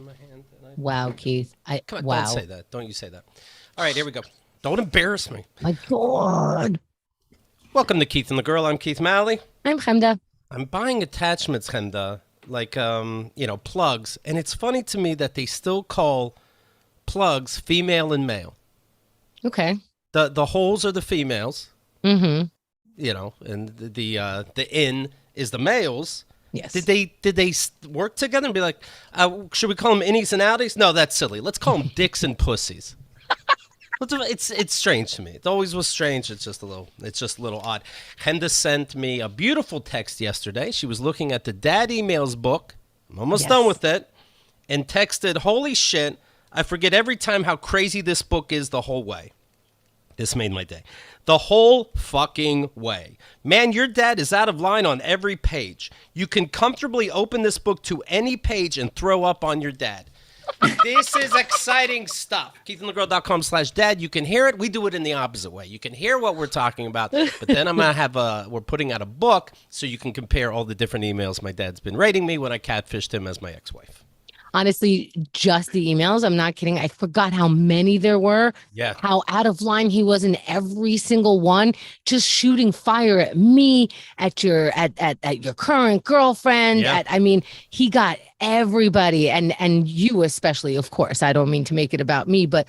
my hand. Wow, Keith. Come on, wow. don't say that. Don't you say that. All right, here we go. Don't embarrass me. My God. Welcome to Keith and the Girl. I'm Keith Malley. I'm Chemda. I'm buying attachments, Chemda, like, plugs. And it's funny to me that they still call plugs female and male. Okay. The holes are the females. Mm-hmm. And the in is the males. Yes. Did they work together and be like, should we call them innies and outies? No, that's silly. Let's call them dicks and pussies. It's strange to me. It always was strange. It's just a little odd. Chemda sent me a beautiful text yesterday. She was looking at the Dad Emails book. I'm almost done with it. And texted, holy shit, I forget every time how crazy this book is the whole way. This made my day. The whole fucking way. Man, your dad is out of line on every page. You can comfortably open this book to any page and throw up on your dad. This is exciting stuff. KeithandtheGirl.com/dad. You can hear it. We do it in the opposite way. You can hear what we're talking about, but then I'm going to have we're putting out a book so you can compare all the different emails my dad's been writing me when I catfished him as my ex-wife. Honestly, just the emails. I'm not kidding. I forgot how many there were. Yeah. How out of line he was in every single one, just shooting fire at me, at your current girlfriend. Yeah. He got everybody and you especially, of course. I don't mean to make it about me, but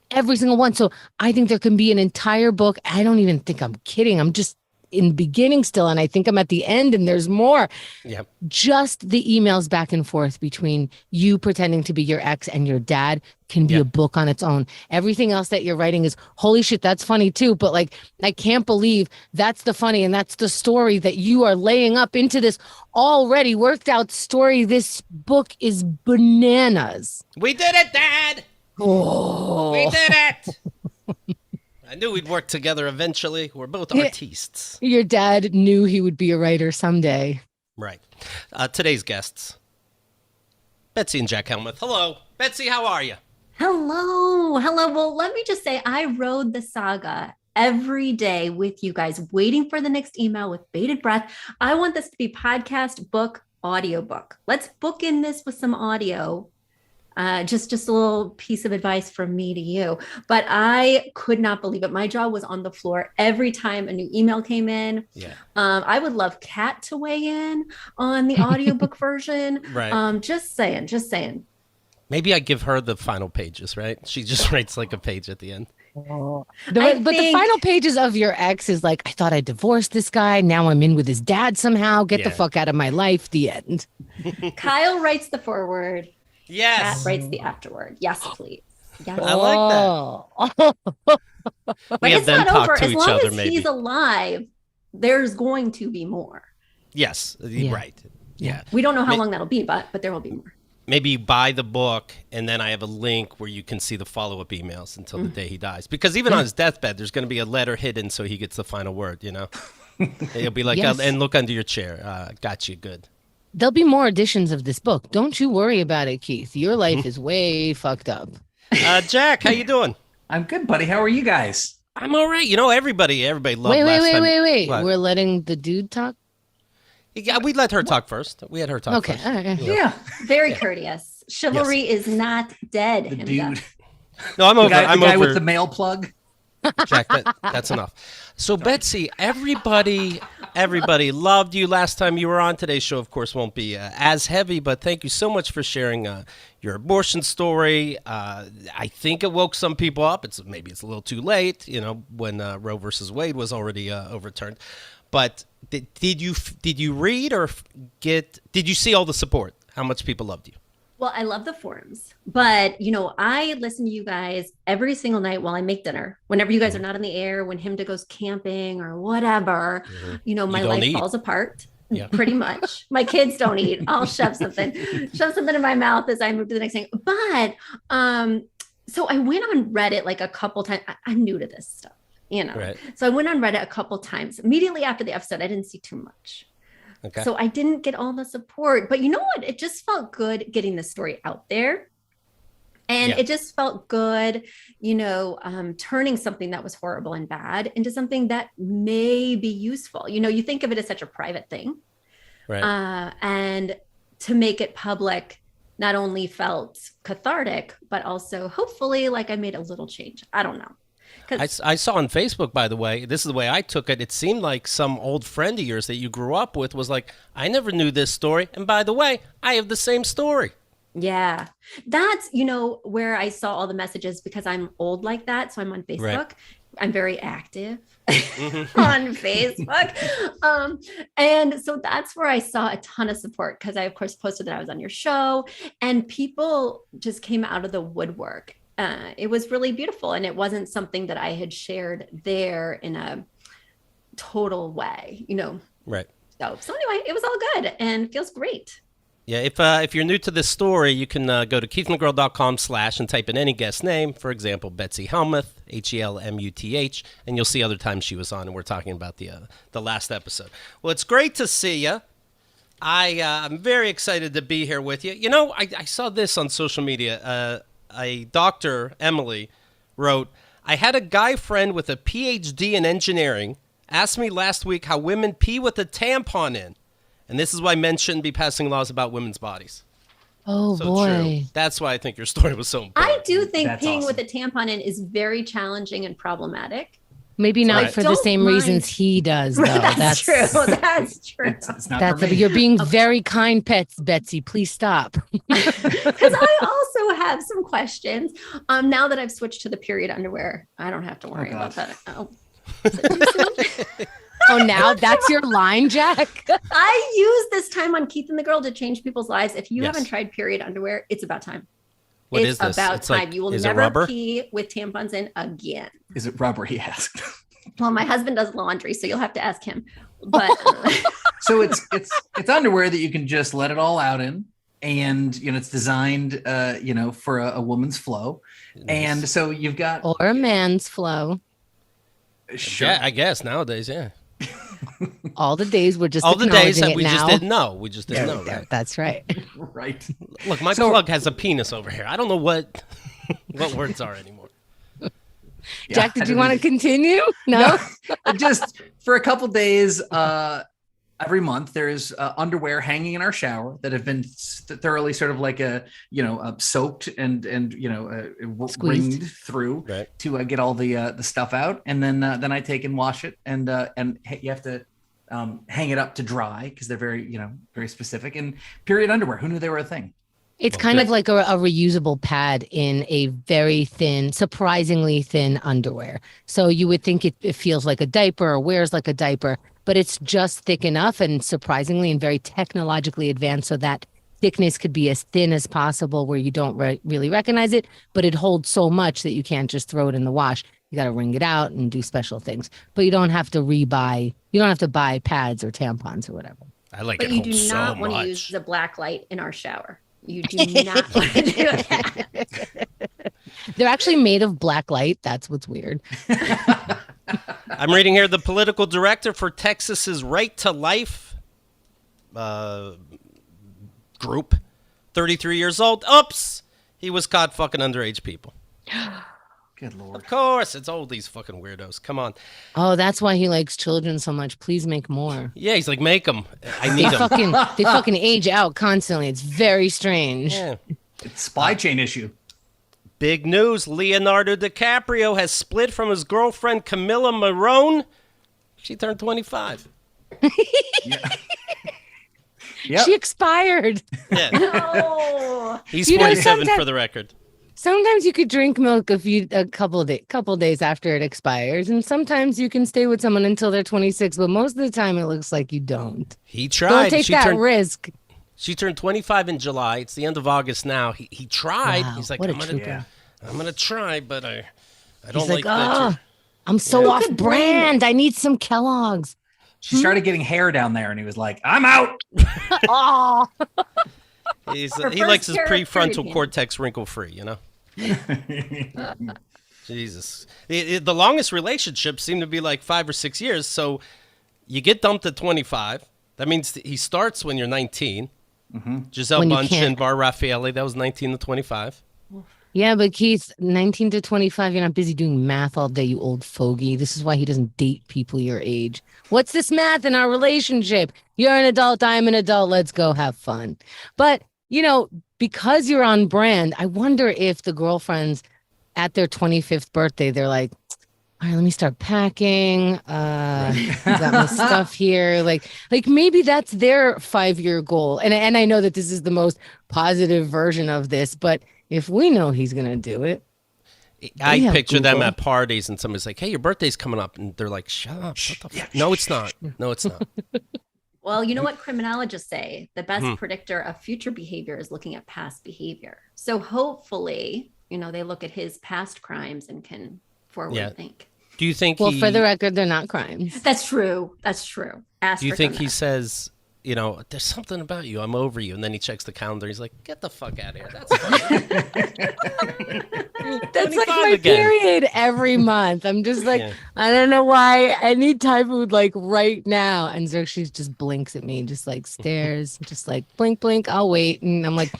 every single one. So I think there can be an entire book. I don't even think I'm kidding. I'm just in the beginning still, and I think I'm at the end, and there's more. Yep. Just the emails back and forth between you pretending to be your ex and your dad can be a book on its own. Everything else that you're writing is, holy shit, that's funny too. But like, I can't believe that's the funny and that's the story that you are laying up into this already worked out story. This book is bananas. We did it, Dad. Oh. We did it. I knew we'd work together eventually. We're both artistes. Your dad knew he would be a writer someday. Right. Today's guests, Betsy and Jack Helmuth. Hello. Betsy, how are you? Hello. Well, let me just say I rode the saga every day with you guys, waiting for the next email with bated breath. I want this to be podcast, book, audiobook. Let's book in this with some audio. Just a little piece of advice from me to you. But I could not believe it. My jaw was on the floor every time a new email came in. Yeah. I would love Kat to weigh in on the audiobook version. Right. Just saying. Maybe I give her the final pages, right? She just writes like a page at the end. But the final pages of your ex is like, I thought I divorced this guy. Now I'm in with his dad somehow. Get the fuck out of my life. The end. Kyle writes the foreword. Yes. Kat writes the afterword. Yes, please. Yes. I like that. But it's not over. As long as maybe. he's alive, there's going to be more. Yes. Yeah. Right. Yeah. We don't know how long that'll be, but there will be more. Maybe you buy the book, and then I have a link where you can see the follow-up emails until the day he dies. Because even on his deathbed, there's going to be a letter hidden so he gets the final word, He'll be like, and look under your chair. Got you, good. There'll be more editions of this book. Don't you worry about it, Keith. Your life is way fucked up. Jack, how you doing? I'm good, buddy. How are you guys? I'm all right. Everybody loved last time. Wait. What? We're letting the dude talk? Yeah, we let her talk first. We had her talk first. Okay, all right. Yeah. Very courteous. Chivalry is not dead. The Chemda. dude. No, I'm over. The guy with the mail plug. Jack, that's enough. So, Betsy, everybody loved you last time you were on. Today's show, of course, won't be as heavy, but thank you so much for sharing your abortion story. I think it woke some people up. Maybe it's a little too late, when Roe versus Wade was already overturned. But did you read or did you see all the support? How much people loved you? Well, I love the forums, but I listen to you guys every single night while I make dinner. Whenever you guys are not in the air, when Chemda goes camping or whatever, my life falls apart. Yeah. Pretty much. My kids don't eat. I'll shove something in my mouth as I move to the next thing. But so I went on Reddit like a couple times. I'm new to this stuff, Right. So I went on Reddit a couple times. Immediately after the episode, I didn't see too much. Okay. So I didn't get all the support, but you know what? It just felt good getting the story out there. And it just felt good, turning something that was horrible and bad into something that may be useful. You think of it as such a private thing. Right. And to make it public not only felt cathartic, but also hopefully like I made a little change. I don't know. I saw on Facebook, by the way, this is the way I took it. It seemed like some old friend of yours that you grew up with was like, I never knew this story. And by the way, I have the same story. Yeah, that's, where I saw all the messages because I'm old like that. So I'm on Facebook. Right. I'm very active on Facebook. And so that's where I saw a ton of support because I, of course, posted that I was on your show and people just came out of the woodwork. It was really beautiful. And it wasn't something that I had shared there in a total way, Right. So anyway, it was all good and feels great. Yeah, if you're new to this story, you can go to keithandthegirl.com/ and type in any guest name. For example, Betsy Helmuth, Helmuth, and you'll see other times she was on, and we're talking about the last episode. Well, it's great to see you. I'm very excited to be here with you. I saw this on social media. A doctor, Emily, wrote, I had a guy friend with a PhD in engineering ask me last week how women pee with a tampon in. And this is why men shouldn't be passing laws about women's bodies. Oh, so boy. True. That's why I think your story was so important. I do think peeing with a tampon in is very challenging and problematic. Maybe not for the same reasons he does, though. That's true. That's true. It's not for me. You're being very kind, Betsy. Please stop. Because I also have some questions. Now that I've switched to the period underwear, I don't have to worry about that. Oh, is it too soon? Oh, now that's your line, Jack? I use this time on Keith and the Girl to change people's lives. If you haven't tried period underwear, it's about time. What it's is this? about it's time. Like, you will never pee with tampons in again. Is it rubber? He asked. Well, my husband does laundry, so you'll have to ask him. But so it's underwear that you can just let it all out in, and it's designed for a woman's flow, and so you've got or a man's flow. Sure. Yeah, I guess nowadays, yeah. All the days we're just all the days that we now. just didn't know. We just didn't know. Right? That's right. Right. Look, my plug has a penis over here. I don't know what words are anymore. Jack, did you want to continue? No? Just for a couple days, every month there's underwear hanging in our shower that have been thoroughly sort of like soaked and wringed through to get all the stuff out, and then I take and wash it, and you have to hang it up to dry because they're very very specific. And period underwear, who knew they were a thing? It's kind of like a reusable pad in a very thin, surprisingly thin underwear. So you would think it feels like a diaper or wears like a diaper, but it's just thick enough and surprisingly and very technologically advanced so that thickness could be as thin as possible where you don't really recognize it, but it holds so much that you can't just throw it in the wash. You got to wring it out and do special things, but you don't have to buy pads or tampons or whatever. I like it. But you do not want to use the black light in our shower. You do not want to do that. They're actually made of black light. That's what's weird. I'm reading here the political director for Texas's Right to Life group, 33 years old. Oops. He was caught fucking underage people. Good Lord. Of course. It's all these fucking weirdos. Come on. Oh, that's why he likes children so much. Please make more. Yeah, he's like, make them. I need them. They fucking age out constantly. It's very strange. Yeah. It's supply chain issue. Big news. Leonardo DiCaprio has split from his girlfriend, Camilla Marone. She turned 25. Yeah. Yep. She expired. Yeah. No. He's 47 for the record. Sometimes you could drink milk a couple days after it expires, and sometimes you can stay with someone until they're 26. But most of the time, it looks like you don't. He tried. Don't take that risk. She turned 25 in July. It's the end of August now. He tried. Wow, he's like, I'm gonna try, but I don't like that. I'm so off brand. I need some Kellogg's. She started getting hair down there, and he was like, "I'm out." Oh. He likes his prefrontal cortex wrinkle-free, Jesus. The longest relationship seemed to be like 5 or 6 years. So you get dumped at 25. That means he starts when you're 19. Mm-hmm. Giselle Bunch and Bar Raffaele, that was 19 to 25. Yeah, but Keith, 19 to 25, you're not busy doing math all day, you old fogey. This is why he doesn't date people your age. What's this math in our relationship? You're an adult, I'm an adult, let's go have fun. But, because you're on brand, I wonder if the girlfriends at their 25th birthday, they're like, all right, let me start packing. Got my stuff here. Like maybe that's their 5-year goal. And I know that this is the most positive version of this, but if we know he's gonna do it, I picture them at parties and somebody's like, hey, your birthday's coming up. And they're like, shut up. What the no, it's not. No, it's not. Well, you know what criminologists say? The best predictor of future behavior is looking at past behavior. So hopefully, they look at his past crimes and can forward think. Do you think Well, for the record, they're not crimes. That's true. Do you think he says, there's something about you, I'm over you, and then he checks the calendar, he's like, get the fuck out of here. That's fine. That's like my period every month. I'm just like, I don't know why. I need Thai food like right now. And Xerxes just blinks at me, just like stares, just like blink, blink, I'll wait. And I'm like,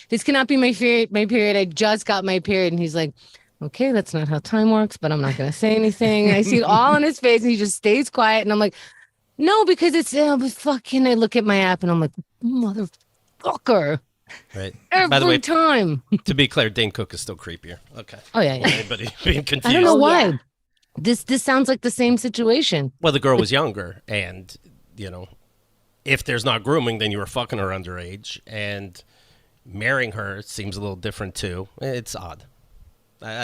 this cannot be my period. I just got my period. And he's like, okay, that's not how time works, but I'm not going to say anything. I see it all on his face and he just stays quiet. And I'm like, no, because it's fucking, I look at my app and I'm like, motherfucker. Right. By the way, time. To be clear, Dane Cook is still creepier. Okay. Oh, yeah. Anybody being confused? I don't know why. Yeah. This sounds like the same situation. Well, the girl was younger and, if there's not grooming, then you were fucking her underage. And marrying her seems a little different too. It's odd.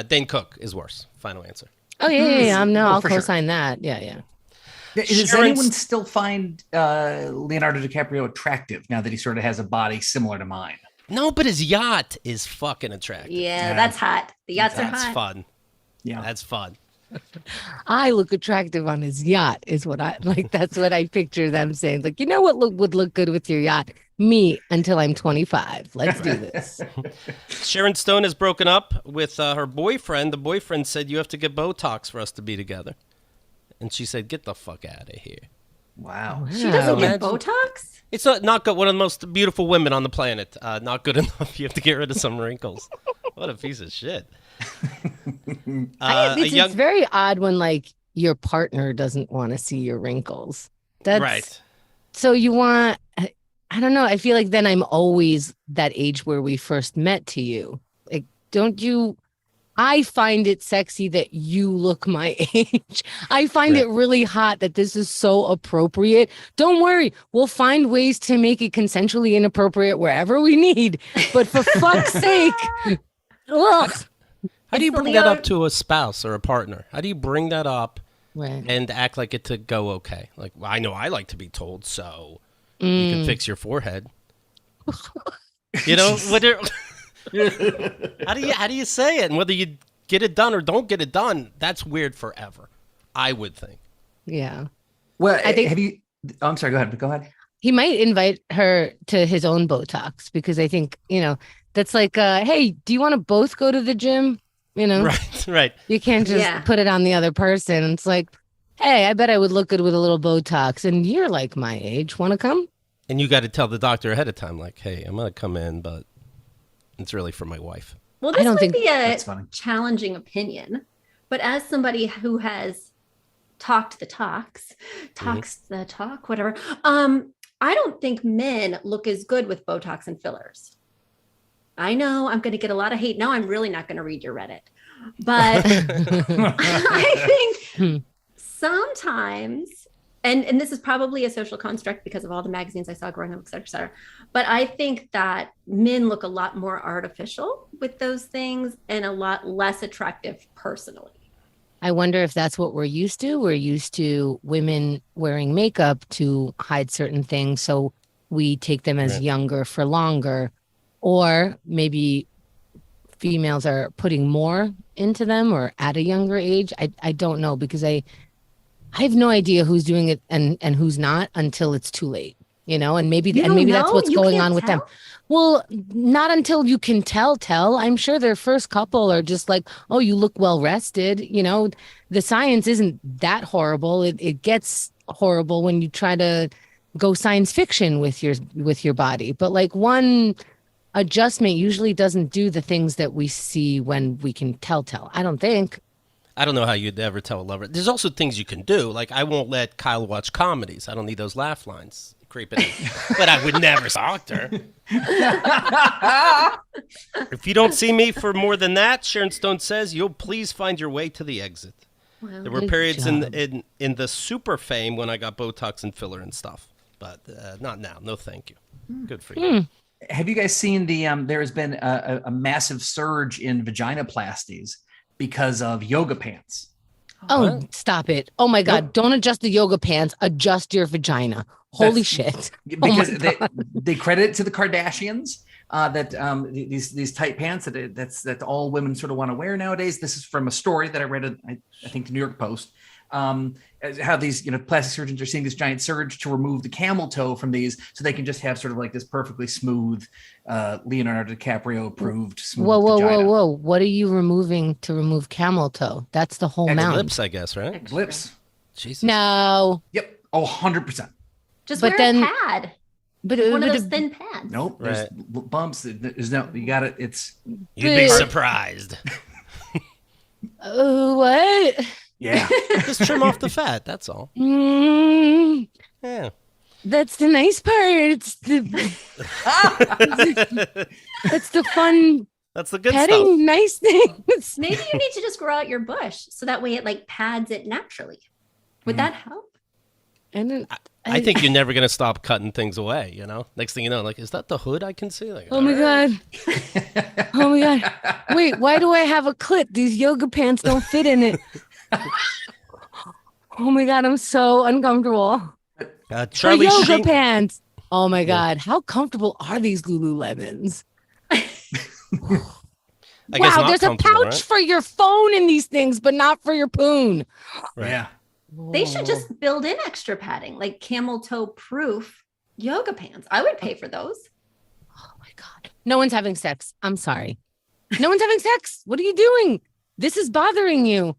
Dane Cook is worse. Final answer. Oh, yeah. I'll co-sign that. Yeah. Does anyone still find Leonardo DiCaprio attractive now that he sort of has a body similar to mine? No, but his yacht is fucking attractive. Yeah, that's hot. The yachts are hot. That's fun. Yeah. That's fun. I look attractive on his yacht is what I like. That's what I picture them saying. Like, you know what would look good with your yacht? Me until I'm 25. Let's do this. Sharon Stone has broken up with her boyfriend. The boyfriend said, you have to get Botox for us to be together. And she said, get the fuck out of here. Wow. She doesn't get Botox? It's not good. One of the most beautiful women on the planet. Not good enough. You have to get rid of some wrinkles. What a piece of shit. It's very odd when like your partner doesn't want to see your wrinkles. That's right. So you want, I don't know. I feel like then I'm always that age where we first met to you. Like, don't you? I find it sexy that you look my age. I find it really hot that this is so appropriate. Don't worry. We'll find ways to make it consensually inappropriate wherever we need. But for fuck's sake. Ugh. How do you bring that up to a spouse or a partner? How do you bring that up and act like it to go okay? Like, well, I know I like to be told, so you can fix your forehead. How do you say it? And whether you get it done or don't get it done, that's weird forever, I would think. Yeah. Well, I think I'm sorry, go ahead. He might invite her to his own Botox because I think, that's like, hey, do you want to both go to the gym? Right. You can't just put it on the other person. It's like, hey, I bet I would look good with a little Botox. And you're like my age. Want to come? And you got to tell the doctor ahead of time, like, hey, I'm going to come in, but it's really for my wife. Well, this might be a challenging opinion. But as somebody who has talked the talks, the talk, whatever, I don't think men look as good with Botox and fillers. I know I'm going to get a lot of hate. No, I'm really not going to read your Reddit. But I think sometimes, and this is probably a social construct because of all the magazines I saw growing up, et cetera, et cetera. But I think that men look a lot more artificial with those things and a lot less attractive personally. I wonder if that's what we're used to. We're used to women wearing makeup to hide certain things. So we take them as younger for longer. Or maybe females are putting more into them or at a younger age. I don't know because I have no idea who's doing it and who's not until it's too late, and maybe that's what's going on with them. Well, not until you can tell. I'm sure their first couple are just like, oh, you look well rested. The science isn't that horrible. It gets horrible when you try to go science fiction with your body. But like one adjustment usually doesn't do the things that we see when we can tell. I don't think. I don't know how you'd ever tell a lover. There's also things you can do. Like, I won't let Kyle watch comedies. I don't need those laugh lines. creeping in. But I would never stalk her. If you don't see me for more than that, Sharon Stone says, you'll please find your way to the exit. Well, There were periods in the super fame when I got Botox and filler and stuff. But not now. No, thank you. Good for you. Have you guys seen there has been a massive surge in vaginoplasties because of yoga pants. Oh, stop it. Oh my God. Nope. Don't adjust the yoga pants. Adjust your vagina. Holy shit. Because they credit it to the Kardashians that these tight pants that all women sort of want to wear nowadays. This is from a story that I read, I think the New York Post. How these plastic surgeons are seeing this giant surge to remove the camel toe from these so they can just have sort of like this perfectly smooth Leonardo DiCaprio approved smooth vagina. Whoa. What are you removing to remove camel toe? That's the whole mount. Lips, I guess, right? Lips. Jesus. No. Yep. Oh, 100%. Just wear a pad. But one of those thin pads. Nope. There's bumps. There's no, you got it. You'd be surprised. What? Yeah. Just trim off the fat. That's all. Yeah. That's the nice part. It's that's the fun. That's the good petting stuff. Nice things. Maybe you need to just grow out your bush so that way it like pads it naturally. Would that help? And I think you're never gonna stop cutting things away. Next thing you know, like, is that the hood I can see? Like, oh my God. Oh my God. Wait, why do I have a clit? These yoga pants don't fit in it. Oh my God, I'm so uncomfortable. Charlie yoga Sheen pants. Oh my God, how comfortable are these Lululemons? Wow, there's a pouch for your phone in these things, but not for your poon. Right. Yeah. They should just build in extra padding, like camel toe proof yoga pants. I would pay for those. Oh my God. No one's having sex. I'm sorry. No one's having sex. What are you doing? This is bothering you.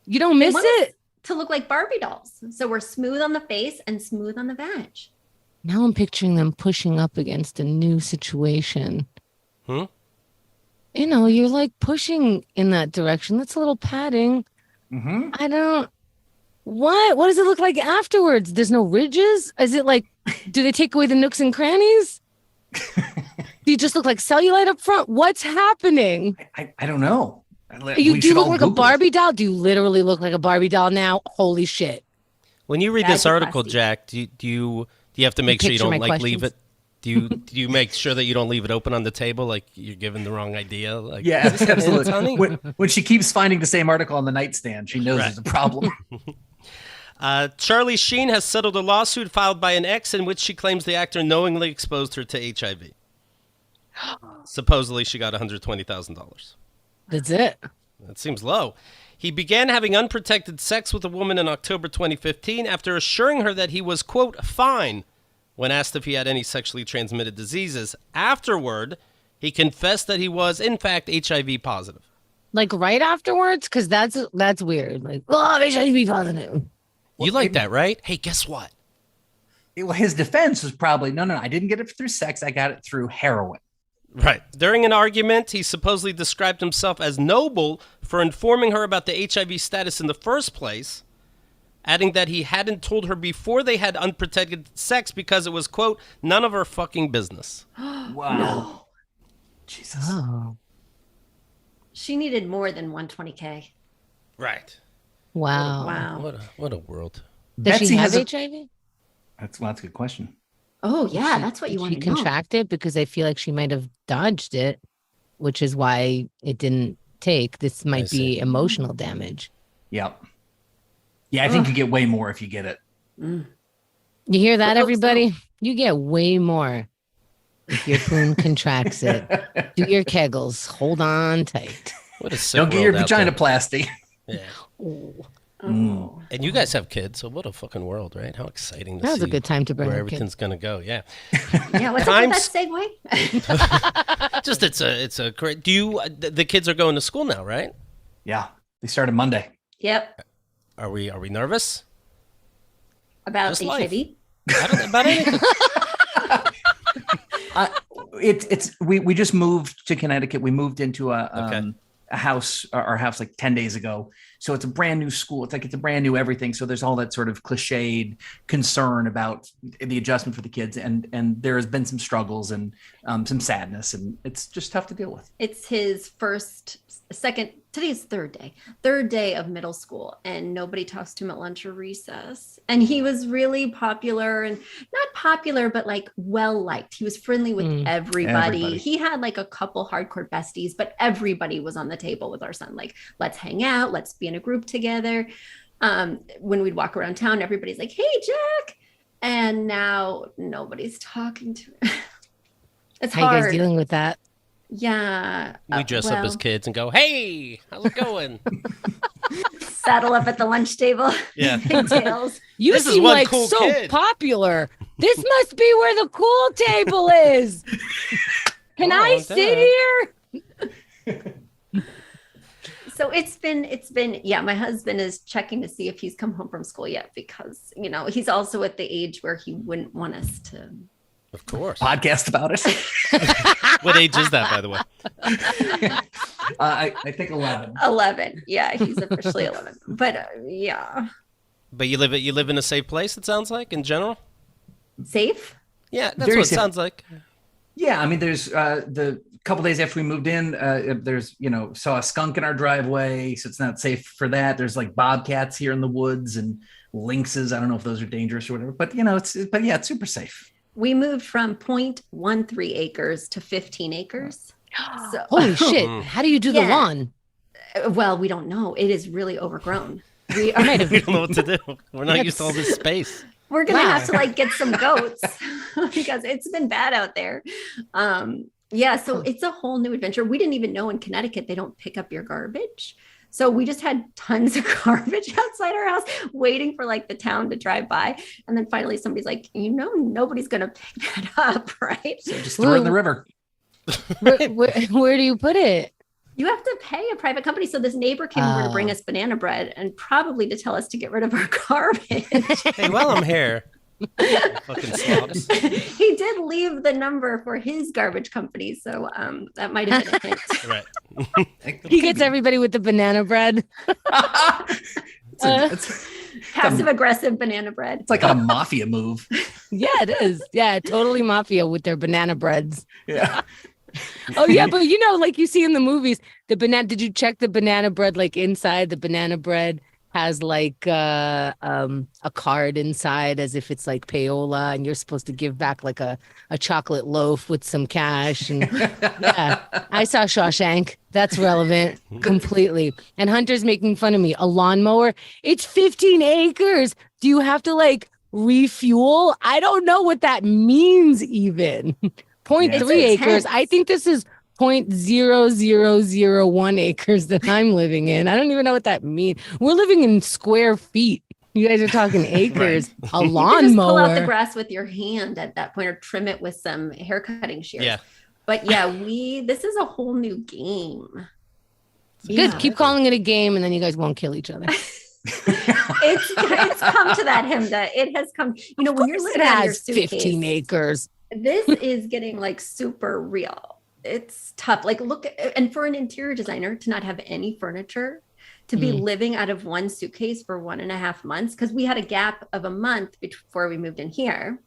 You don't miss it? To look like Barbie dolls. So we're smooth on the face and smooth on the vag. Now I'm picturing them pushing up against a new situation. You're like pushing in that direction. That's a little padding. Mm-hmm. What does it look like afterwards? There's no ridges? Is it like, do they take away the nooks and crannies? Do you just look like cellulite up front? What's happening? I don't know. Do you look like a Barbie doll? Do you literally look like a Barbie doll now? Holy shit. When you read this article, Jack, do you have to make sure you don't leave it? Do you make sure that you don't leave it open on the table like you're giving the wrong idea? Like, yeah, absolutely. When she keeps finding the same article on the nightstand, she knows there's a problem. Charlie Sheen has settled a lawsuit filed by an ex in which she claims the actor knowingly exposed her to HIV. Supposedly, she got $120,000. That's it. That seems low. He began having unprotected sex with a woman in October 2015 after assuring her that he was, quote, fine, when asked if he had any sexually transmitted diseases. Afterward, he confessed that he was, in fact, HIV positive. Like right afterwards? Because that's weird. Like, I'm HIV positive. You like that, right? Hey, guess what? His defense was probably, no, I didn't get it through sex. I got it through heroin. Right. During an argument, he supposedly described himself as noble for informing her about the HIV status in the first place, adding that he hadn't told her before they had unprotected sex because it was, quote, none of her fucking business. Wow. No. Jesus. Oh. She needed more than $120K. Right. Wow. What a world. Does she have HIV? That's a good question. Oh, yeah, that's what you want to know. She contracted because I feel like she might have dodged it, which is why it didn't take. This might be emotional damage. Yep. Yeah, I think you get way more if you get it. You hear that, everybody? So. You get way more if your poon contracts it. Do your kegels. Hold on tight. Don't get your vaginoplasty. Yeah. And you guys have kids, so what a fucking world, right? How exciting to see. That was a good time to bring where everything's going to go, yeah. Yeah, what's up with that segue? Just, it's a great, the kids are going to school now, right? Yeah, they started Monday. Yep. Are we nervous? About just HIV? About anything. We just moved to Connecticut. We moved into a our house like 10 days ago. So it's a brand new school. It's a brand new everything. So there's all that sort of cliched concern about the adjustment for the kids. And there has been some struggles and some sadness, and it's just tough to deal with. It's his today's third day of middle school, and nobody talks to him at lunch or recess. And he was really popular, and not popular, but like well-liked. He was friendly with everybody. He had like a couple hardcore besties, but everybody was on the table with our son. Like, let's hang out, let's be in a group together. When we'd walk around town, everybody's like, hey, Jack. And now nobody's talking to him. It's hard. How you guys dealing with that? Yeah. We dress up as kids and go, hey, how's it going? Saddle up at the lunch table. Yeah. Pigtails. You This is seem one like cool so kid. popular. This must be where the cool table is. Can I sit here? So it's been, yeah, my husband is checking to see if he's come home from school yet, because, he's also at the age where he wouldn't want us to. Of course. Podcast about it. What age is that, by the way? I think 11. 11. Yeah, he's officially 11. But yeah. But you live in a safe place, it sounds like, in general? Safe? Yeah, that's Very what it safe. sounds like. Yeah, I mean, there's the couple days after we moved in, there's saw a skunk in our driveway, so it's not safe for that. There's like bobcats here in the woods and lynxes. I don't know if those are dangerous or whatever, but it's super safe. We moved from 0.13 acres to 15 acres. So, Holy shit. How do you do the Yeah. lawn? well, we don't know. It is really overgrown. We don't know what to do. We're not used to all this space. We're going to have to get some goats because it's been bad out there. Yeah, so it's a whole new adventure. We didn't even know in Connecticut they don't pick up your garbage. So we just had tons of garbage outside our house waiting for the town to drive by. And then finally somebody's like, nobody's going to pick that up, right? So just throw it in the river. Where do you put it? You have to pay a private company. So this neighbor came over to bring us banana bread and probably to tell us to get rid of our garbage. Hey, while I'm here, fucking slots. He did leave the number for his garbage company. So that might have been a hint. Right. He gets everybody with the banana bread. It's Passive aggressive banana bread. It's like a mafia move. Yeah, it is. Yeah, totally mafia with their banana breads. Yeah. Oh yeah, but like you see in the movies, the banana. Did you check the banana bread? Inside the banana bread has a card inside, as if it's payola, and you're supposed to give back a chocolate loaf with some cash. And yeah, I saw Shawshank. That's relevant completely. And Hunter's making fun of me. A lawnmower. It's 15 acres. Do you have to refuel? I don't know what that means even. 0.3 acres. I think this is 0.0001 acres that I'm living in. I don't even know what that means. We're living in square feet. You guys are talking acres. Right. A lawnmower. You can just pull out the grass with your hand at that point, or trim it with some hair cutting shears. Yeah. But yeah, this is a whole new game. Good. Keep calling it a game, and then you guys won't kill each other. It's come to that, Chemda. It has come. When you're living out of your suitcase, 15 acres. This is getting super real. It's tough. Look, and for an interior designer to not have any furniture, to be living out of one suitcase for 1.5 months, because we had a gap of a month before we moved in here,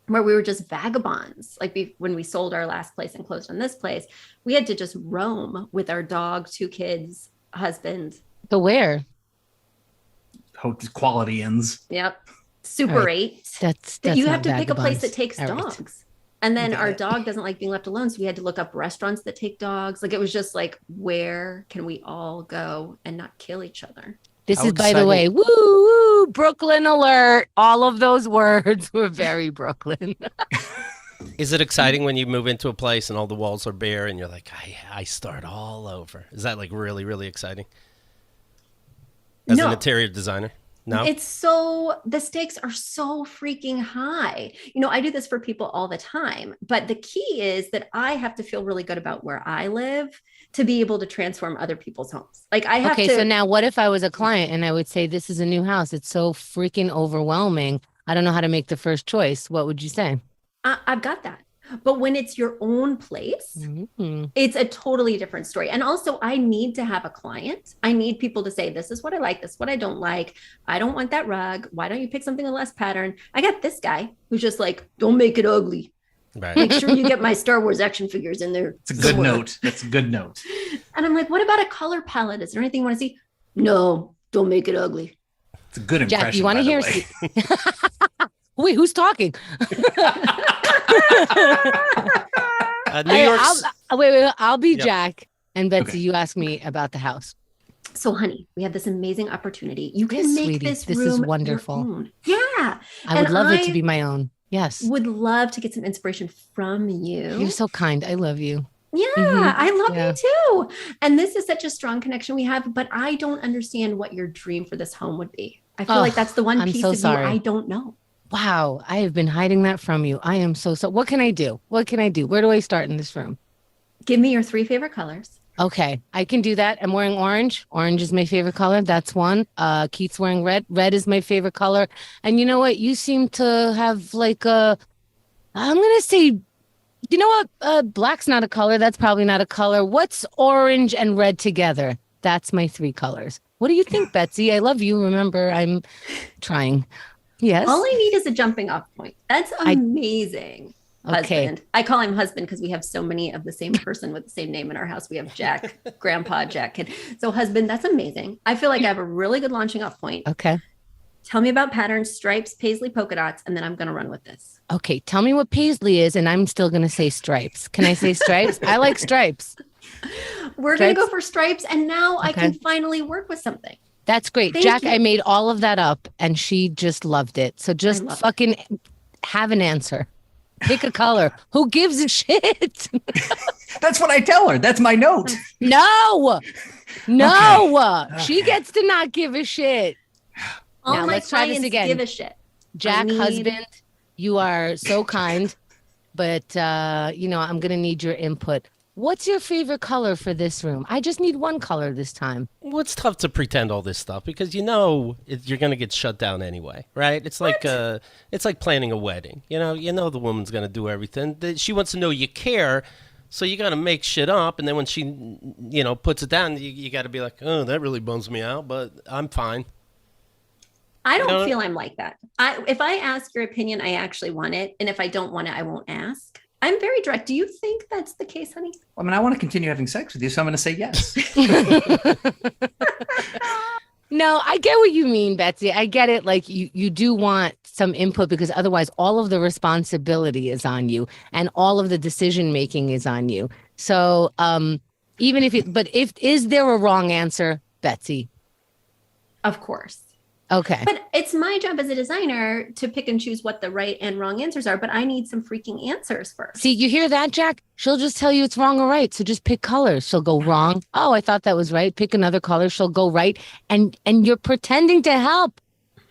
where we were just vagabonds. When we sold our last place and closed on this place, we had to just roam with our dog, 2 kids, husband. So where? Quality Inns. Yep. Super 8. That's you have to pick a place that takes All right. dogs. And then our dog doesn't like being left alone. So we had to look up restaurants that take dogs. It was just where can we all go and not kill each other? This is, by the way, woo, woo, Brooklyn alert. All of those words were very Brooklyn. Is it exciting when you move into a place and all the walls are bare and you're like, I start all over? Is that really, really exciting? As an interior designer? No, the stakes are so freaking high. I do this for people all the time, but the key is that I have to feel really good about where I live to be able to transform other people's homes. I have to. So now what if I was a client and I would say, this is a new house. It's so freaking overwhelming. I don't know how to make the first choice. What would you say? I've got that. But when it's your own place, it's a totally different story. And also, I need to have a client. I need people to say, this is what I like, this is what I don't like. I don't want that rug. Why don't you pick something with less pattern? I got this guy who's just like, don't make it ugly. Right. Make sure you get my Star Wars action figures in there. It's a good note. That's a good note. And I'm like, what about a color palette? Is there anything you want to see? No, don't make it ugly. It's a good impression. Jack, you want to hear? Wait, who's talking? New York's... Wait, I'll be Jack. And Betsy, you ask me about the house. So, honey, we have this amazing opportunity. You can make this room is wonderful. Your own. Yeah. I would love it to be my own. Yes. Would love to get some inspiration from you. You're so kind. I love you. Yeah, I love you too. And this is such a strong connection we have, but I don't understand what your dream for this home would be. I feel like that's the one piece of you I don't know. Wow, I have been hiding that from you. I am so. What can I do? What can I do? Where do I start in this room? Give me your 3 favorite colors. Okay, I can do that. I'm wearing orange. Orange is my favorite color. That's one. Keith's wearing red. Red is my favorite color. And you know what? You seem to have like I'm going to say, you know what? Black's not a color. That's probably not a color. What's orange and red together? That's my 3 colors. What do you think, Betsy? I love you. Remember, I'm trying. Yes. All I need is a jumping off point. That's amazing. Husband. I call him husband because we have so many of the same person with the same name in our house. We have Jack, Grandpa, Jack, kid. So husband, that's amazing. I feel like I have a really good launching off point. Okay. Tell me about patterns, stripes, paisley, polka dots, and then I'm going to run with this. Okay. Tell me what paisley is, and I'm still going to say stripes. Can I say stripes? I like stripes. We're going to go for stripes, and now I can finally work with something. That's great. Thank Jack, you. I made all of that up, and she just loved it. So just fucking have an answer. Pick a color. Who gives a shit? That's what I tell her. That's my note. No. Okay. She gets to not give a shit. All now my let's try this again. Give a shit. Jack, husband, you are so kind, but I'm going to need your input. What's your favorite color for this room? I just need one color this time. Well, it's tough to pretend all this stuff because you're going to get shut down anyway, right? It's like planning a wedding. You know the woman's going to do everything. She wants to know you care, so you got to make shit up. And then when she, puts it down, you got to be like, oh, that really bums me out, but I'm fine. I don't feel I'm like that. If I ask your opinion, I actually want it, and if I don't want it, I won't ask. I'm very direct. Do you think that's the case, honey? I mean, I want to continue having sex with you, so I'm going to say yes. No, I get what you mean, Betsy. I get it. Like you do want some input because otherwise all of the responsibility is on you and all of the decision making is on you. So even is there a wrong answer, Betsy? Of course. Okay. But it's my job as a designer to pick and choose what the right and wrong answers are. But I need some freaking answers first. See, you hear that, Jack? She'll just tell you it's wrong or right. So just pick colors. She'll go wrong. Oh, I thought that was right. Pick another color. She'll go right. And you're pretending to help.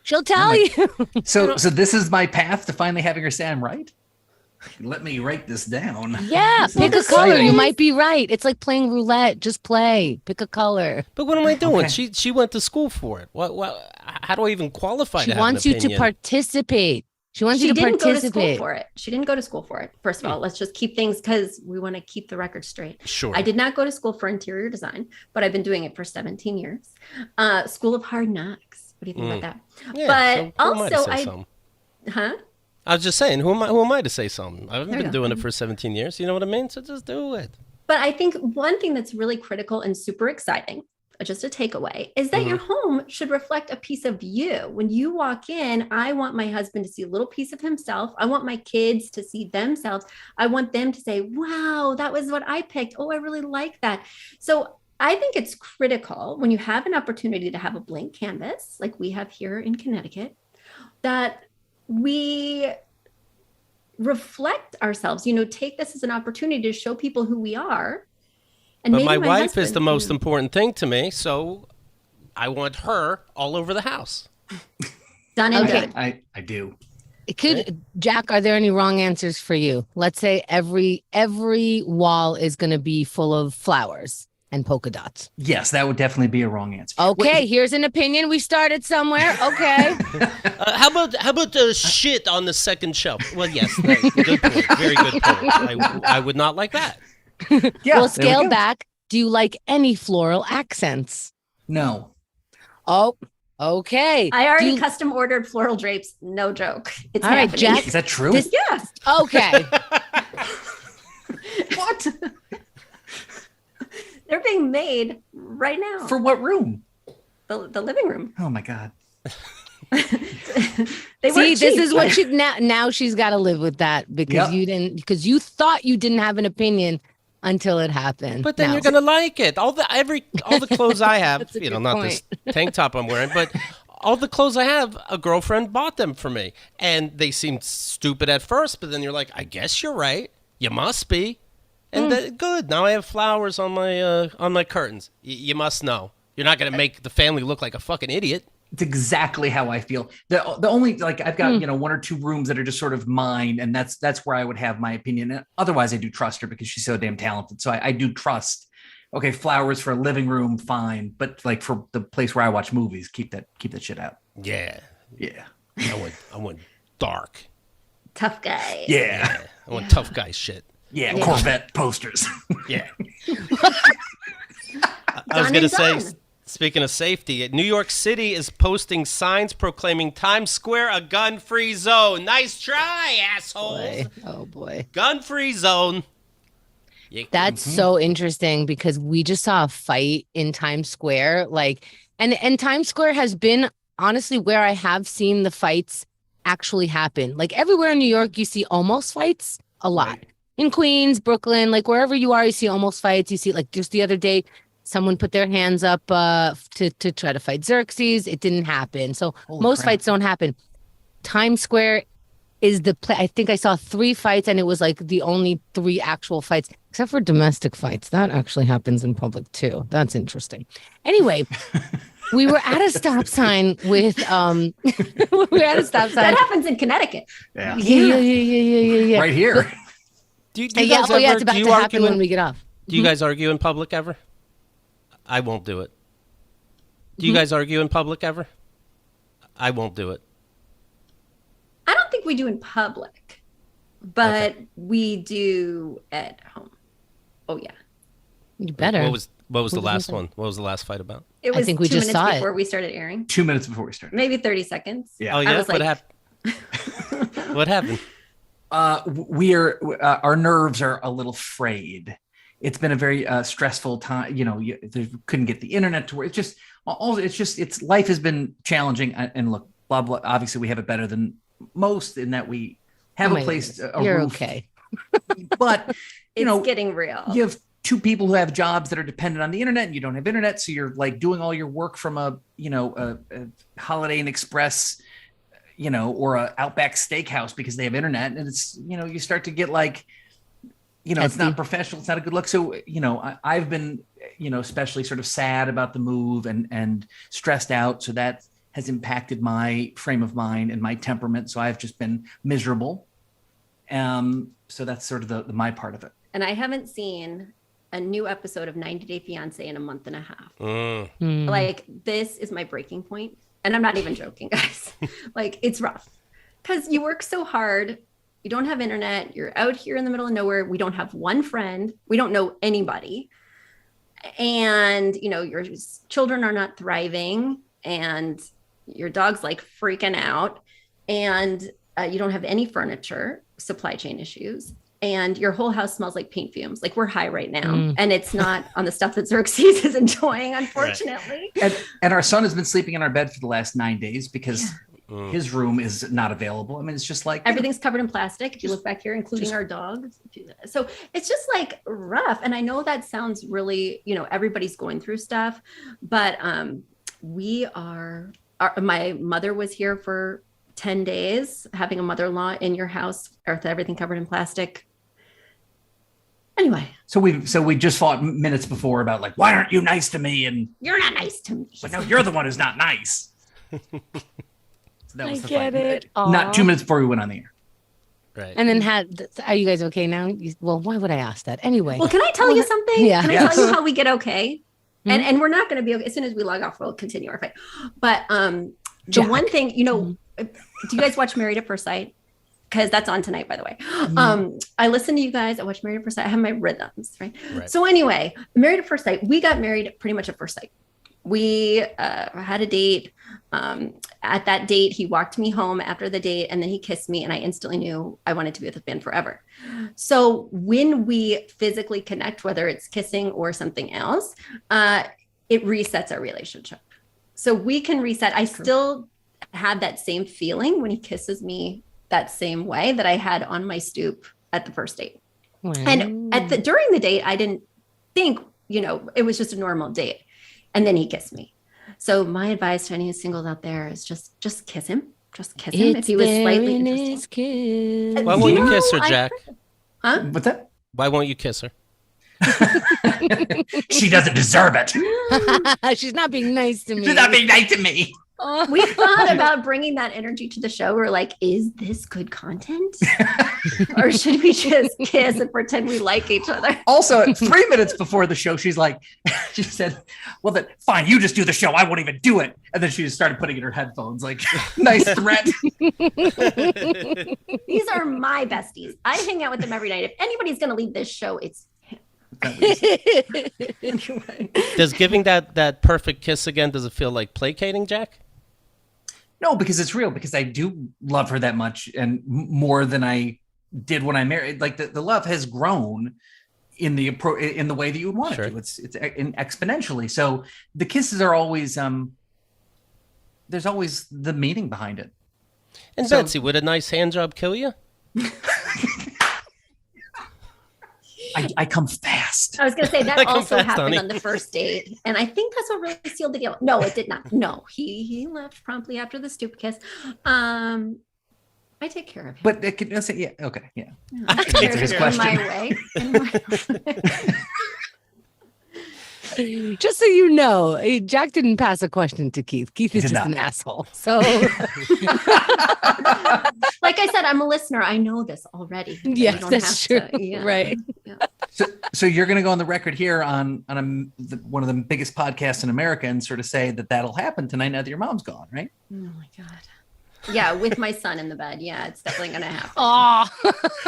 She'll tell you. So this is my path to finally having her say I'm right? Let me write this down. Yeah, pick a color. You might be right. It's like playing roulette. Just play. Pick a color. But what am I doing? Okay. She went to school for it. How do I even qualify? She wants you to participate. She wants you to participate. Go to school for it. She didn't go to school for it. First of all, let's just keep things because we want to keep the record straight. Sure. I did not go to school for interior design, but I've been doing it for 17 years. School of Hard Knocks. What do you think about that? Yeah, but also, I was just saying, who am I to say something? I haven't been doing it for 17 years. You know what I mean? So just do it. But I think one thing that's really critical and super exciting, just a takeaway, is that your home should reflect a piece of you. When you walk in, I want my husband to see a little piece of himself. I want my kids to see themselves. I want them to say, wow, that was what I picked. Oh, I really like that. So I think it's critical when you have an opportunity to have a blank canvas, like we have here in Connecticut, that we reflect ourselves, take this as an opportunity to show people who we are. And but my wife is the most important thing to me, so I want her all over the house. Done and good. I do. Jack, are there any wrong answers for you? Let's say every wall is going to be full of flowers. and polka dots. Yes, that would definitely be a wrong answer. Okay, here's an opinion. We started somewhere. Okay. How about the shit on the second shelf? Well, yes, good point. Very good point. I would not like that. Yeah, Well, scale back. Do you like any floral accents? No. Oh, okay. I already custom ordered floral drapes. No joke. It's all right, happening. Jeff. Is that true? Yes. Okay. What? They're being made right now. For what room? The living room. Oh my God. See, this is what she now she's got to live with that because you thought you didn't have an opinion until it happened. But then you're gonna like it. All the clothes I have, not point. this tank top I'm wearing, but all the clothes I have, a girlfriend bought them for me, and they seemed stupid at first, but then you're like, I guess you're right. You must be, and good. Now I have flowers on my curtains. You must know. You're not gonna make the family look like a fucking idiot. It's exactly how I feel. The only I've got one or two rooms that are just sort of mine, and that's where I would have my opinion. Otherwise, I do trust her because she's so damn talented. So I do trust. Okay, flowers for a living room, fine, but like for the place where I watch movies, keep that shit out. Yeah. I went dark. Tough guy. Yeah. I want tough guy shit. Yeah, Corvette posters. Yeah. I was gonna say. Speaking of safety, New York City is posting signs proclaiming Times Square a gun-free zone. Nice try, assholes. Oh, boy. Gun-free zone. That's so interesting because we just saw a fight in Times Square. And Times Square has been, honestly, where I have seen the fights actually happen. Like, everywhere in New York, you see almost fights a lot. Right. In Queens, Brooklyn, like, wherever you are, you see almost fights. You see, like, just the other day, someone put their hands up to try to fight Xerxes. It didn't happen. So most fights don't happen. Times Square is I think I saw 3 fights, and it was like the only 3 actual fights, except for domestic fights. That actually happens in public too. That's interesting. Anyway, we were at a stop sign with That happens in Connecticut. Yeah. Right here. Do you guys ever, it's about to happen when we get off. Do you guys argue in public ever? I won't do it. Do you guys argue in public ever? I won't do it. I don't think we do in public, but we do at home. Oh yeah. You better. What was the last one? What was the last fight about? It was I think we 2 just minutes saw before we started airing. 2 minutes before we started. Maybe 30 seconds. Yeah. Oh yeah. What happened? What happened? Our nerves are a little frayed. It's been a very stressful time. Couldn't get the internet to work. It's life has been challenging. And look, blah, blah. Obviously, we have it better than most in that we have a place. You're roof. okay. But, it's getting real. You have 2 people who have jobs that are dependent on the internet, and you don't have internet. So you're like doing all your work from a Holiday Inn Express, or a Outback Steakhouse because they have internet. And it's, you start to get like, it's not professional. It's not a good look. So, I've been, especially sort of sad about the move and stressed out. So that has impacted my frame of mind and my temperament. So I've just been miserable. So that's sort of my part of it. And I haven't seen a new episode of 90 Day Fiancé in a month and a half. Like, this is my breaking point. And I'm not even joking, guys. Like, it's rough because you work so hard. You don't have internet. You're out here in the middle of nowhere. We don't have one friend. We don't know anybody. And, your children are not thriving and your dog's like freaking out. And you don't have any furniture, supply chain issues. And your whole house smells like paint fumes. Like, we're high right now. And it's not on the stuff that Xerxes is enjoying, unfortunately. Right. And our son has been sleeping in our bed for the last 9 days because his room is not available. I mean, it's just like everything's covered in plastic. If you look back here, including our dogs. So it's just like rough. And I know that sounds really, everybody's going through stuff, but my mother was here for 10 days, having a mother-in-law in your house with everything covered in plastic. Anyway. So we just fought minutes before about like, why aren't you nice to me? And you're not nice to me. But no, you're the one who's not nice. So that was I get it. Not 2 minutes before we went on the air. Right. And then are you guys okay now? Well, why would I ask that anyway? Well, can I tell you something? Yeah. Can I tell you how we get okay? Mhm. And we're not going to be okay. As soon as we log off, we'll continue our fight. But the Jack. one thing, do you guys watch Married at First Sight? Because that's on tonight, by the way. I listen to you guys. I watch Married at First Sight. I have my rhythms, right? So anyway, Married at First Sight. We got married pretty much at first sight. We had a date. At that date, he walked me home after the date, and then he kissed me, and I instantly knew I wanted to be with this man forever. So when we physically connect, whether it's kissing or something else, it resets our relationship. So we can reset. I still have that same feeling when he kisses me that same way that I had on my stoop at the first date. Wow. And during the date, I didn't think, it was just a normal date. And then he kissed me. So my advice to any singles out there is just kiss him. Just kiss him if he was slightly interested. Why won't you kiss her, Jack? Huh? What's that? Why won't you kiss her? She doesn't deserve it. She's not being nice to me. She's not being nice to me. We thought about bringing that energy to the show. We're like, is this good content? Or should we just kiss and pretend we like each other? Also, 3 minutes before the show, she said, well, then fine, you just do the show. I won't even do it. And then she just started putting in her headphones like, nice threat. These are my besties. I hang out with them every night. If anybody's going to leave this show, it's him. Anyway. Does giving that perfect kiss again, does it feel like placating, Jack? No, because it's real, because I do love her that much, and more than I did when I married. Like the love has grown in the way that you would want it to. It's exponentially. So the kisses are always there's always the meaning behind it. And so, Betsy, would a nice hand job kill you? I come fast. I was going to say that also happened on the first date. And I think that's what really sealed the deal. No, it did not. No, he left promptly after the stoop kiss. I take care of him. But it could say, yeah, okay, yeah. I take care of him in my way. Just so you know, Jack didn't pass a question to Keith. Keith is just an asshole. So, like I said, I'm a listener. I know this already. Yes, that's true. Right. Yeah. So you're going to go on the record here on one of the biggest podcasts in America and sort of say that that'll happen tonight now that your mom's gone, right? Oh my God. Yeah, with my son in the bed. Yeah, it's definitely going to happen. Oh,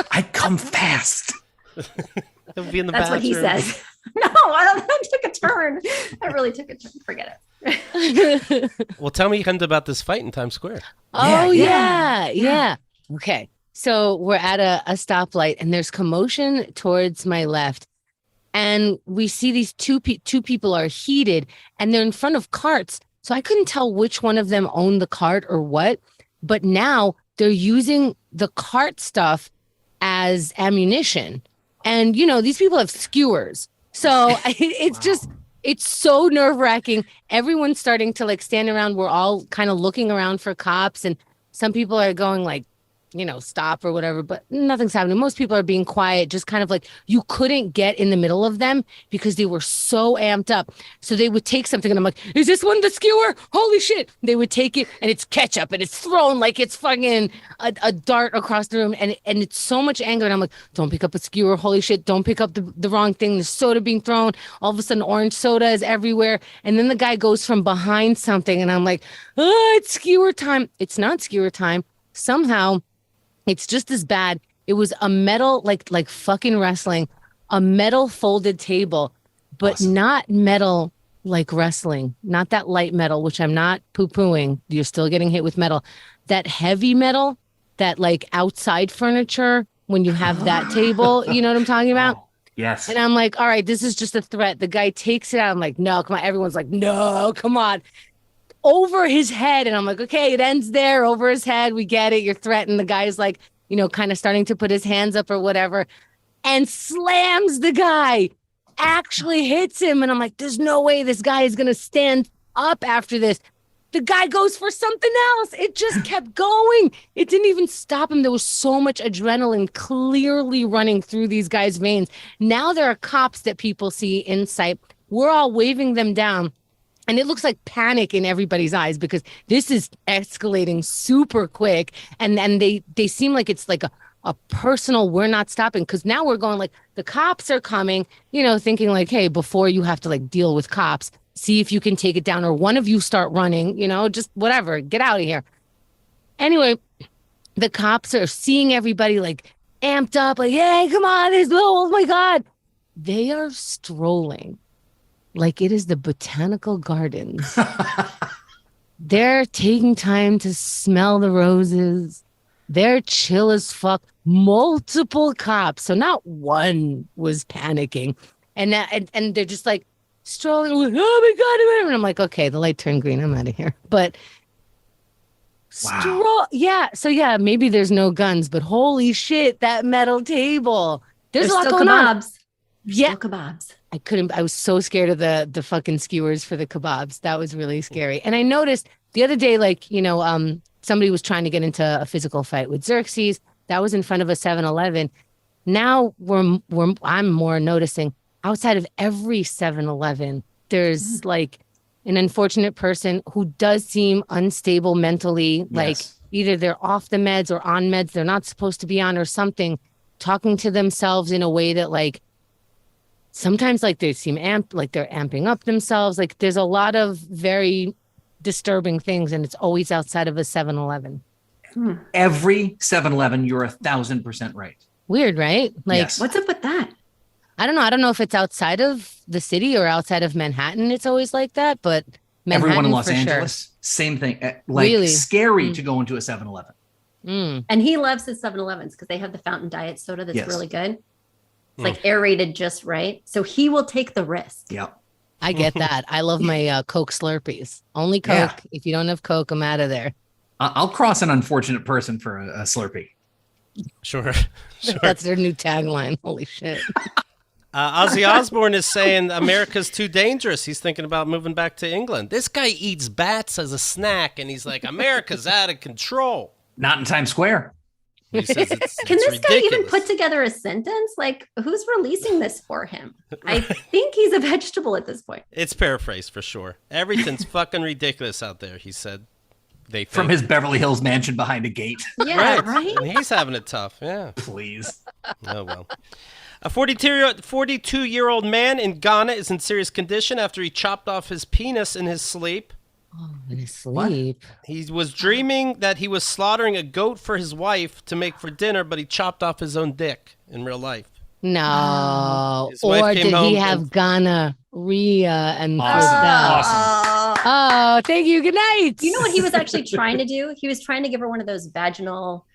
I come fast. He'll be in the That's bathroom. what he says. No, I took a turn. I really took a turn. Forget it. Well, tell me about this fight in Times Square. Oh, yeah. Okay. So we're at a stoplight and there's commotion towards my left. And we see these two people are heated and they're in front of carts. So I couldn't tell which one of them owned the cart or what. But now they're using the cart stuff as ammunition. And, these people have skewers. So it's it's so nerve wracking. Everyone's starting to stand around. We're all kind of looking around for cops. And some people are going stop or whatever, but nothing's happening. Most people are being quiet, just kind of you couldn't get in the middle of them because they were so amped up. So they would take something and I'm like, is this one the skewer? Holy shit. They would take it and it's ketchup and it's thrown like it's fucking a dart across the room. And it's so much anger. And I'm like, don't pick up a skewer. Holy shit. Don't pick up the wrong thing. There's soda being thrown. All of a sudden, orange soda is everywhere. And then the guy goes from behind something and I'm like, oh, it's skewer time. It's not skewer time. Somehow, it's just as bad. It was a metal, like fucking wrestling, a metal folded table, but not metal like wrestling, not that light metal, which I'm not poo-pooing. You're still getting hit with metal. That heavy metal, that outside furniture, when you have that table, you know what I'm talking about? Oh, yes. And I'm like, all right, this is just a threat. The guy takes it out. I'm like, no, come on. Everyone's like, no, come on. Over his head. And I'm like, okay, it ends there, over his head. We get it. You're threatened. The guy's kind of starting to put his hands up or whatever and slams the guy, actually hits him. And I'm like, there's no way this guy is going to stand up after this. The guy goes for something else. It just kept going. It didn't even stop him. There was so much adrenaline clearly running through these guys' veins. Now there are cops that people see in sight. We're all waving them down. And it looks like panic in everybody's eyes because this is escalating super quick. And they seem like it's like a a personal, we're not stopping. Because now we're going like, the cops are coming, thinking like, hey, before you have to like deal with cops, see if you can take it down, or one of you start running, just whatever, get out of here. Anyway, the cops are seeing everybody like amped up, like, hey, come on, oh my God. They are strolling like it is the botanical gardens. They're taking time to smell the roses. They're chill as fuck. Multiple cops. So not one was panicking. And they're just like strolling, like, oh my God. And I'm like, okay, the light turned green. I'm out of here. But wow. Yeah. So yeah, maybe there's no guns, but holy shit, that metal table. There's a lot still going on. kebabs. Yeah. Still kebabs. I was so scared of the fucking skewers for the kebabs. That was really scary. And I noticed the other day, like, somebody was trying to get into a physical fight with Xerxes. That was in front of a 7-Eleven. Now I'm more noticing outside of every 7-Eleven, there's like an unfortunate person who does seem unstable mentally, like either they're off the meds or on meds they're not supposed to be on or something, talking to themselves in a way that like sometimes like they seem like they're amping up themselves. Like there's a lot of very disturbing things, and it's always outside of a 7-Eleven. Every 7-Eleven, you're 1,000% right. Weird, right? Like, yes. What's up with that? I don't know. I don't know if it's outside of the city or outside of Manhattan. It's always like that, but Manhattan, everyone in Los for Angeles, sure. Same thing. Like really? Scary to go into a 7-Eleven. And he loves his 7-Elevens because they have the fountain diet soda that's really good. It's like aerated just right. So he will take the risk. Yep. I get that. I love my Coke Slurpees. Only Coke. Yeah. If you don't have Coke, I'm out of there. I'll cross an unfortunate person for a Slurpee. Sure. That's their new tagline. Holy shit. Ozzy Osbourne is saying America's too dangerous. He's thinking about moving back to England. This guy eats bats as a snack, and he's like, America's out of control. Not in Times Square. He says Can this guy even put together a sentence? Like, who's releasing this for him? I think he's a vegetable at this point. It's paraphrased for sure. Everything's fucking ridiculous out there, he said. They from his Beverly Hills mansion behind a gate. Yeah, right? And he's having it tough, yeah. Please. Oh, well. A 42-year-old man in Ghana is in serious condition after he chopped off his penis in his sleep. Oh, in his sleep. What? He was dreaming that he was slaughtering a goat for his wife to make for dinner, but he chopped off his own dick in real life. No. Or did he have gonorrhea and awesome. Oh, thank you. Good night. You know what he was actually trying to do? He was trying to give her one of those vaginal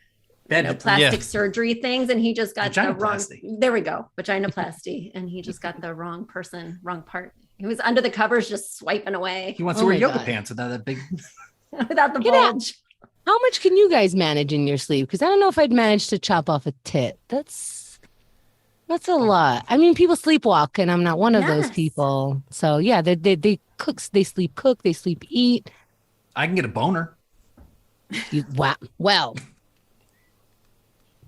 plastic surgery things, and he just got the wrong. There we go, vaginoplasty, and he just got the wrong part. He was under the covers, just swiping away. He wants to wear yoga pants without that big, without the bulge. How much can you guys manage in your sleep? Because I don't know if I'd manage to chop off a tit. That's a lot. I mean, people sleepwalk, and I'm not one of those people. So yeah, they cook, they sleep cook, they sleep eat. I can get a boner. Well.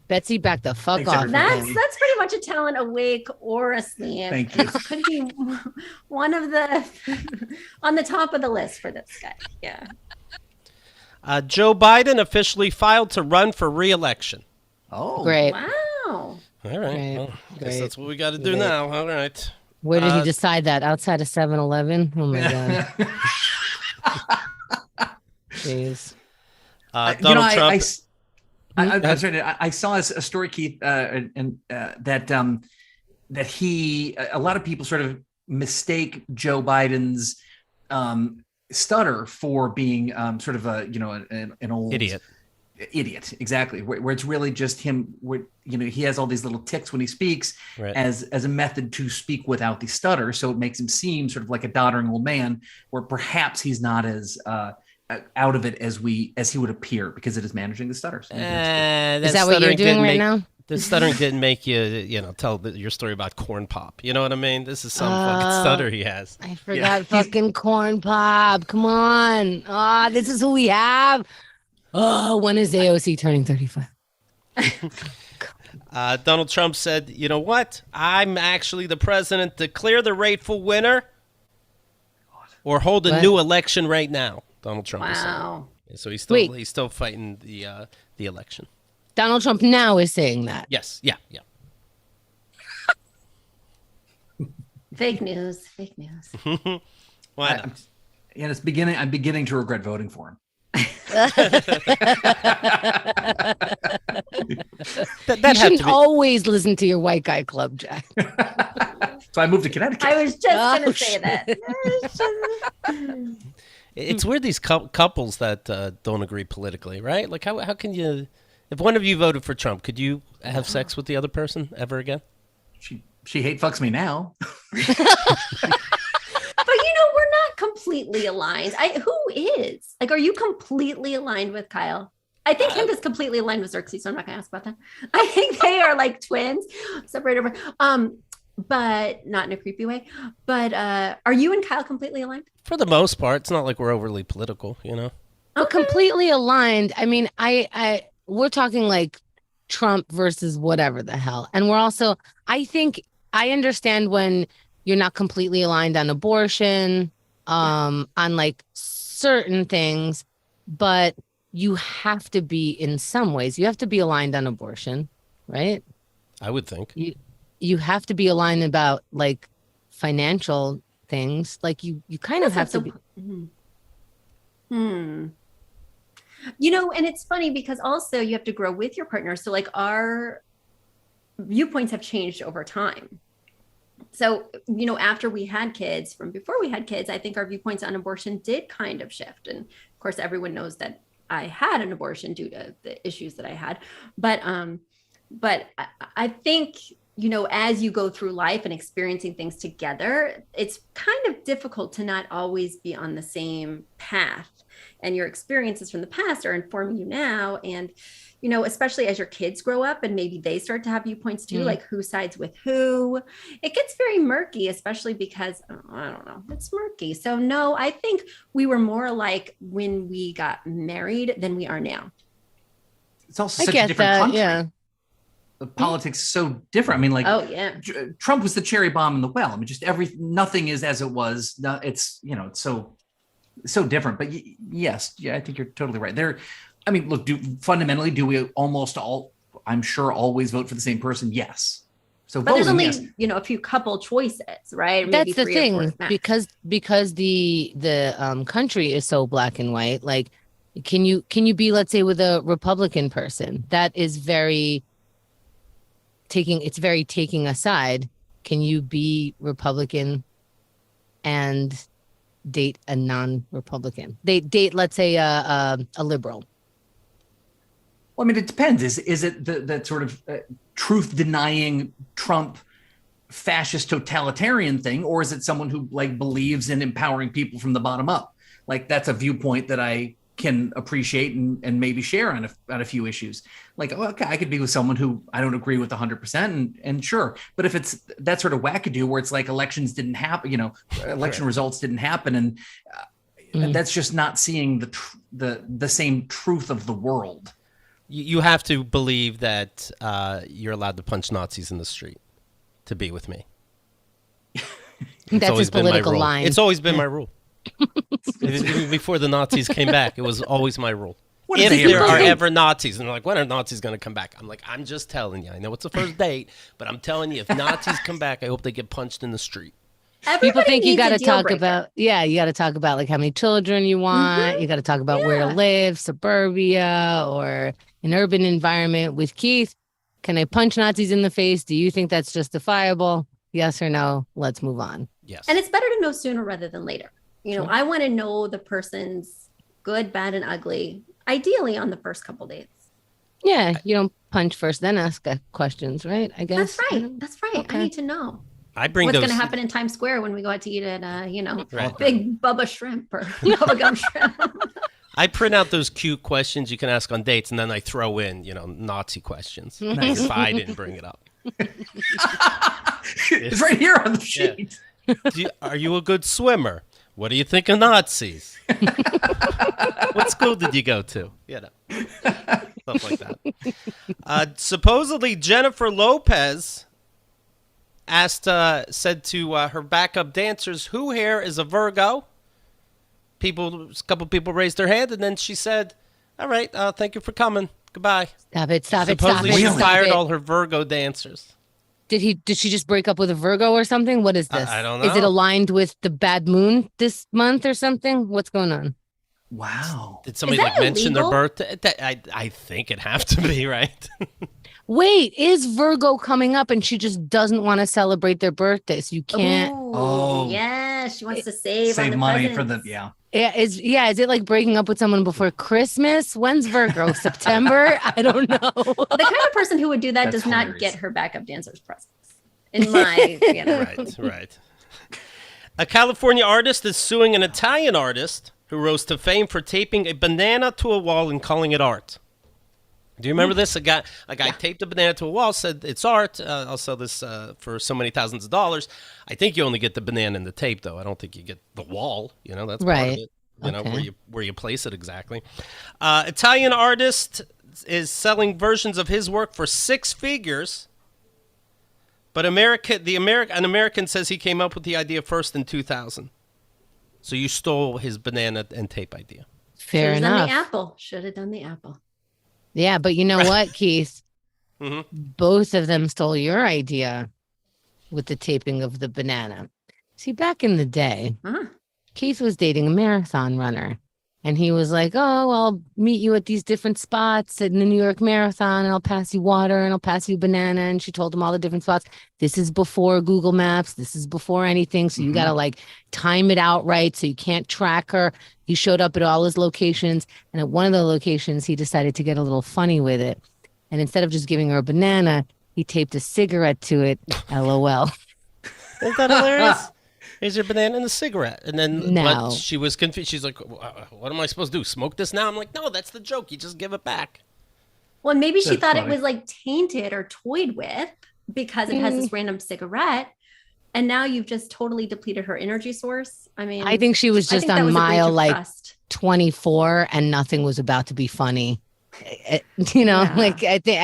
Betsy, back the fuck off. That's pretty much a talent, awake or asleep. Thank you. It could be one of the on the top of the list for this guy. Yeah. Joe Biden officially filed to run for re-election. Oh, great! Wow. All right. Well, I guess that's what we got to do now. All right. Where did he decide that? Outside of 7-Eleven? Oh my god. Jeez. Donald Trump. I saw a story, Keith, that he, a lot of people sort of mistake Joe Biden's stutter for being sort of an old idiot. Exactly. Where it's really just him. Where he has all these little tics when he speaks, as a method to speak without the stutter. So it makes him seem sort of like a doddering old man, where perhaps he's not as out of it as he would appear because it is managing the stutters. Is that what you're doing right now? The stuttering didn't make you, tell your story about corn pop. You know what I mean? This is some fucking stutter he has. I forgot fucking corn pop. Come on. This is who we have. When is AOC turning 35? Donald Trump said, you know what? I'm actually the president. Declare the rightful winner or hold a new election right now. Donald Trump is saying. So he's still fighting the election. Donald Trump now is saying that. Yes. Yeah. Fake news. Why not? I'm beginning to regret voting for him. You shouldn't always listen to your white guy club, Jack. So I moved to Connecticut. I was just going to say that. It's weird, these couples that don't agree politically, right? Like, how can you, if one of you voted for Trump, could you have sex with the other person ever again? She hate fucks me now. But we're not completely aligned. Who is? Like, are you completely aligned with Kyle? I think him is completely aligned with Xerxes, so I'm not going to ask about that. I think they are like twins, separated, but not in a creepy way. But are you and Kyle completely aligned? For the most part, it's not like we're overly political, But completely aligned. I mean, we're talking like Trump versus whatever the hell, and we're also. I think I understand when you're not completely aligned on abortion, on like certain things, but you have to be in some ways. You have to be aligned on abortion, right? I would think. You have to be aligned about like financial things. Like you kind of have to be. And it's funny because also you have to grow with your partner. So like our viewpoints have changed over time. So, after we had kids, from before we had kids, I think our viewpoints on abortion did kind of shift. And of course, everyone knows that I had an abortion due to the issues that I had. But I think, as you go through life and experiencing things together, it's kind of difficult to not always be on the same path. And your experiences from the past are informing you now. And, especially as your kids grow up and maybe they start to have viewpoints too, like who sides with who, it gets very murky, especially because, I don't know, it's murky. So no, I think we were more alike when we got married than we are now. It's also such a different country. Yeah. The politics is so different. I mean, like, oh yeah, Trump was the cherry bomb in the well. I mean, just nothing is as it was. It's, it's so different. But yes, yeah, I think you're totally right there. I mean, look, fundamentally, do we almost all, I'm sure, always vote for the same person? Yes. So, but there's only, a few couple choices, right? Maybe that's the thing, because the country is so black and white. Like, can you be, let's say, with a Republican person that is very taking a side? Can you be Republican and date a non-Republican? They date, let's say, a liberal. Well, I mean, it depends. Is it that sort of truth denying Trump fascist totalitarian thing, or is it someone who like believes in empowering people from the bottom up? Like, that's a viewpoint that I can appreciate and maybe share on a few issues. Like, okay, I could be with someone who I don't agree with 100%, and sure. But if it's that sort of wackadoo where it's like elections didn't happen, election results didn't happen, and that's just not seeing the same truth of the world. You have to believe that you're allowed to punch Nazis in the street to be with me. That's his political line. It's always been my rule. Even before the Nazis came back, it was always my rule. If there are ever Nazis, and they're like, when are Nazis going to come back? I'm like, I'm just telling you. I know it's the first date, but I'm telling you, if Nazis come back, I hope they get punched in the street. People think you got to talk about, you got to talk about like how many children you want. You got to talk about where to live, suburbia or an urban environment. With Keith, can I punch Nazis in the face? Do you think that's justifiable? Yes or no? Let's move on. Yes. And it's better to know sooner rather than later. I want to know the person's good, bad, and ugly, ideally on the first couple dates. Yeah, you don't punch first, then ask questions, right? I guess. That's right. Okay. I need to know. I bring what's going to happen in Times Square when we go out to eat at, Big Bubba Shrimp or Bubba Gum Shrimp. I print out those cute questions you can ask on dates, and then I throw in, Nazi questions. Nice. If I didn't bring it up. It's right here on the sheet. Yeah. Are you a good swimmer? What do you think of Nazis? What school did you go to? Stuff like that. Supposedly, Jennifer Lopez said to her backup dancers, who here is a Virgo? A couple people raised their hand, and then she said, all right, thank you for coming. Goodbye. Stop it. Supposedly she fired all her Virgo dancers. Did she just break up with a Virgo or something? What is this? I don't know. Is it aligned with the bad moon this month or something? What's going on? Wow. Did somebody mention their birthday? I think it'd have to be, right? Wait, is Virgo coming up and she just doesn't want to celebrate their birthday? So you can't. Yeah, she wants to save money presents. for the Yeah, is it like breaking up with someone before Christmas? When's Virgo? September? I don't know. The kind of person who would do that does not get her backup dancers presents. In my, Right. A California artist is suing an Italian artist who rose to fame for taping a banana to a wall and calling it art. Do you remember this? A guy taped a banana to a wall, said it's art. I'll sell this for so many thousands of dollars. I think you only get the banana and the tape, though. I don't think you get the wall. That's part of it. You know where you place it exactly. Italian artist is selling versions of his work for 6 figures. But an American says he came up with the idea first in 2000. So you stole his banana and tape idea. Fair enough. Should have done the apple. Yeah, but you know what, Keith? Mm-hmm. Both of them stole your idea with the taping of the banana. See, back in the day, Keith was dating a marathon runner. And he was like, oh, I'll meet you at these different spots in the New York Marathon, and I'll pass you water, and I'll pass you banana. And she told him all the different spots. This is before Google Maps. This is before anything. So you got to time it out right so you can't track her. He showed up at all his locations. And at one of the locations, he decided to get a little funny with it. And instead of just giving her a banana, he taped a cigarette to it. LOL. Isn't that hilarious? Here's your banana and a cigarette. And then but she was confused. She's like, what am I supposed to do? Smoke this now? I'm like, no, that's the joke. You just give it back. Well, maybe she thought it was tainted or toyed with because it has this random cigarette. And now you've just totally depleted her energy source. I mean, I think she was just on mile 24 and nothing was about to be funny. I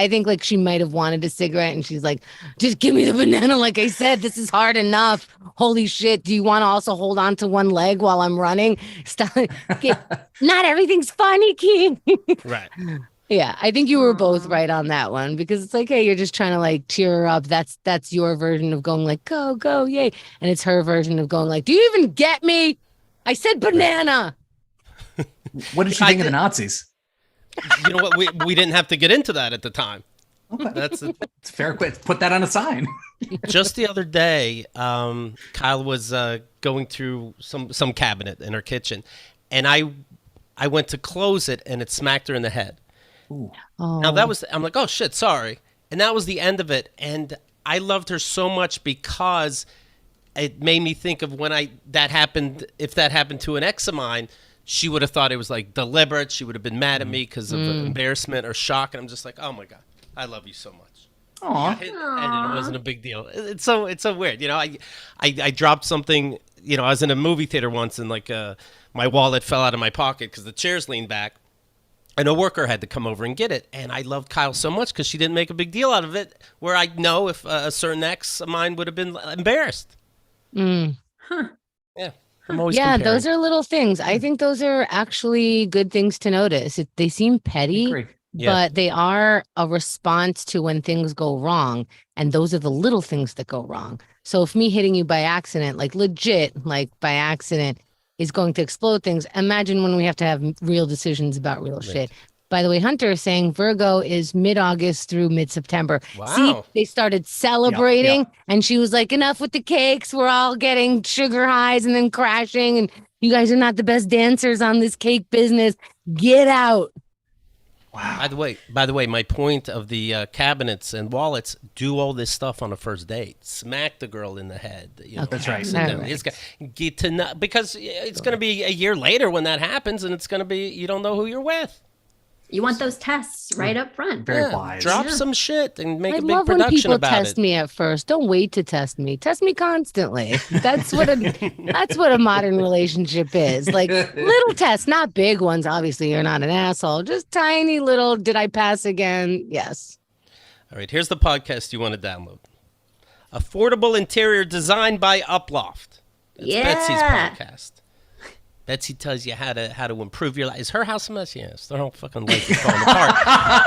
think she might have wanted a cigarette and she's like, just give me the banana. Like I said, this is hard enough. Holy shit. Do you want to also hold on to one leg while I'm running? Stop. Not everything's funny, King. Right. Yeah, I think you were both right on that one because it's like, hey, you're just trying to cheer her up. That's your version of going go, yay. And it's her version of going do you even get me? I said banana. What did she think of the Nazis? You know what? We didn't have to get into that at the time. Okay. It's fair. Put that on a sign. Just the other day, Kyle was going through some cabinet in her kitchen, and I went to close it, and it smacked her in the head. Ooh. Oh. Now I'm like, oh shit, sorry, and that was the end of it. And I loved her so much because it made me think of when that happened. If that happened to an ex of mine, she would have thought it was deliberate. She would have been mad at me because of embarrassment or shock. And I'm just like, oh my God, I love you so much. Aww. And it wasn't a big deal. It's so weird. I dropped something, I was in a movie theater once and my wallet fell out of my pocket because the chairs leaned back. And a worker had to come over and get it. And I loved Kyle so much because she didn't make a big deal out of it, where I know if a certain ex of mine would have been embarrassed. Huh. Yeah. I'm always comparing. Those are little things. I think those are actually good things to notice. They seem petty, but they are a response to when things go wrong. And those are the little things that go wrong. So if me hitting you by accident, legit, by accident, is going to explode things. Imagine when we have to have real decisions about real shit. By the way, Hunter is saying Virgo is mid-August through mid-September. Wow. See, they started celebrating, and she was like, enough with the cakes. We're all getting sugar highs and then crashing, and you guys are not the best dancers on this cake business. Get out. Wow. By the way, my point of the cabinets and wallets, do all this stuff on a first date. Smack the girl in the head. That's right. Get to know, because it's going to be a year later when that happens, and it's going to be, you don't know who you're with. You want those tests right up front. Very wise. Drop some shit and make a big love production when about it. people test me at first. Don't wait to test me. Test me constantly. That's what a modern relationship is. Little tests, not big ones. Obviously, you're not an asshole. Just tiny little, did I pass again? Yes. All right, here's the podcast you want to download. Affordable Interior Design by Uploft. It's Betsy's podcast. Betsy tells you how to improve your life. Is her house a mess? Yes, their whole fucking life is falling apart.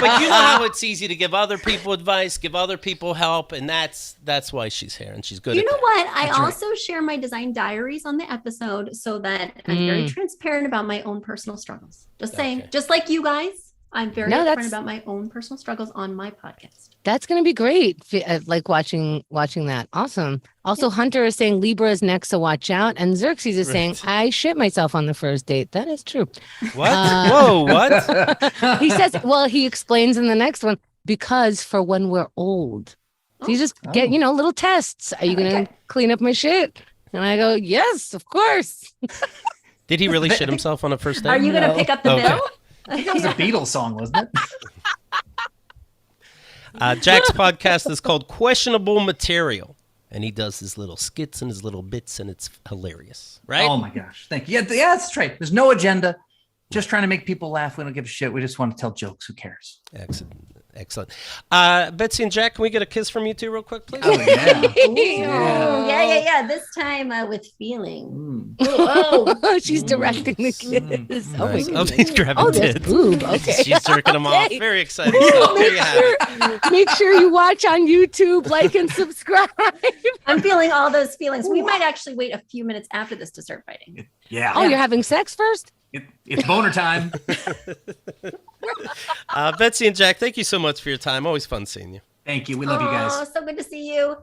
But you know how it's easy to give other people advice, give other people help, and that's why she's here, and she's good. You at know that. what? I also share my design diaries on the episode so that I'm very transparent about my own personal struggles. Just saying, just like you guys. I'm very upfront about my own personal struggles on my podcast. That's going to be great. Like watching that. Awesome. Also, Hunter is saying Libra is next, so watch out. And Xerxes is saying, I shit myself on the first date. That is true. What? Whoa, what? He says, well, he explains in the next one, because for when we're old. So you just get, little tests. Are you going to clean up my shit? And I go, yes, of course. Did he really shit himself on a first date? Are you going to pick up the bill? I think it was a Beatles song, wasn't it? Jack's podcast is called Questionable Material, and he does his little skits and his little bits, and it's hilarious, right? Oh my gosh, thank you. Yeah, that's right. There's no agenda. Just trying to make people laugh. We don't give a shit. We just want to tell jokes. Who cares? Excellent. Betsy and Jack, can we get a kiss from you two real quick, please? Oh, yeah. Yeah. This time with feeling. Oh, she's directing the kiss. Oh, nice. He's grabbing tits. Boob. Okay. She's jerking them off. Very exciting stuff. There you have it. Make sure you watch on YouTube, like and subscribe. I'm feeling all those feelings. We might actually wait a few minutes after this to start fighting. Yeah. Oh, you're having sex first? It's boner time. Betsy and Jack, thank you so much for your time. Always fun seeing you. Thank you. We love you guys. Oh, so good to see you.